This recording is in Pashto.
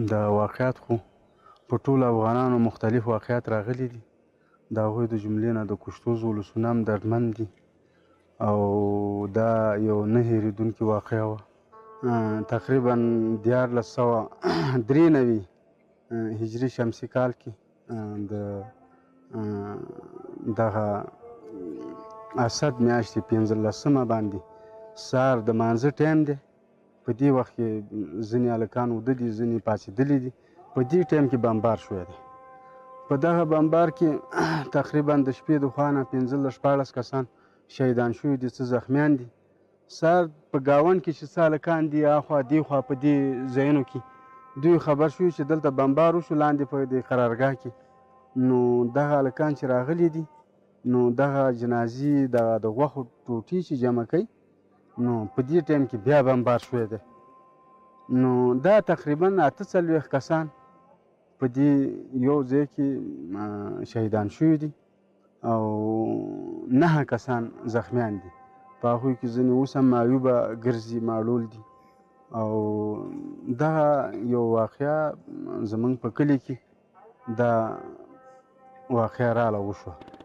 دا واقعیات خو په ټولو افغانانو مختلف واقعیات راغلي دي. د هغوی د جملې نه د کشتوز ولسونه هم دردمند دي او دا یو نه هېرېدونکې واقعه وه. تقریبا 1493 هجري شمسي کال کې د دغه اسد میاشتې 15مه باندې سهار د مانځه ټایم دی. په دې وخت کې ځینې هلکان وده دي، ځینې پاڅېدلي دي. په دې ټایم کې بمبار شوی دی. په دغه بمبار کې تقریبا د شپې د خوا نه 15-14 کسان شهیدان شوي دي، څه زخمیان دي. سهار په ګاونډ کې چې څه هلکان دي اخوا دېخوا په دې ځایونو کې دوی خبر شوي چې دلته بمبار وشو لاندې په دې قرارګاه کې. نو دغه هلکان چې راغلي دي نو دغه جنازې د غوښو ټوټې چې جمع کوي نو په دې ټایم کې بیا بمبار شوی دی. نو دا تقریبا 48 کسان په دې یو ځای کې شهیدان شوي دي او 9 کسان زخمیان دي. په هغوی کې ځینې اوس هم معیوبه ګرځي، معلول دي. او دغه یو واقعه زموږ په کلي کې دا واقعه راله وشوه.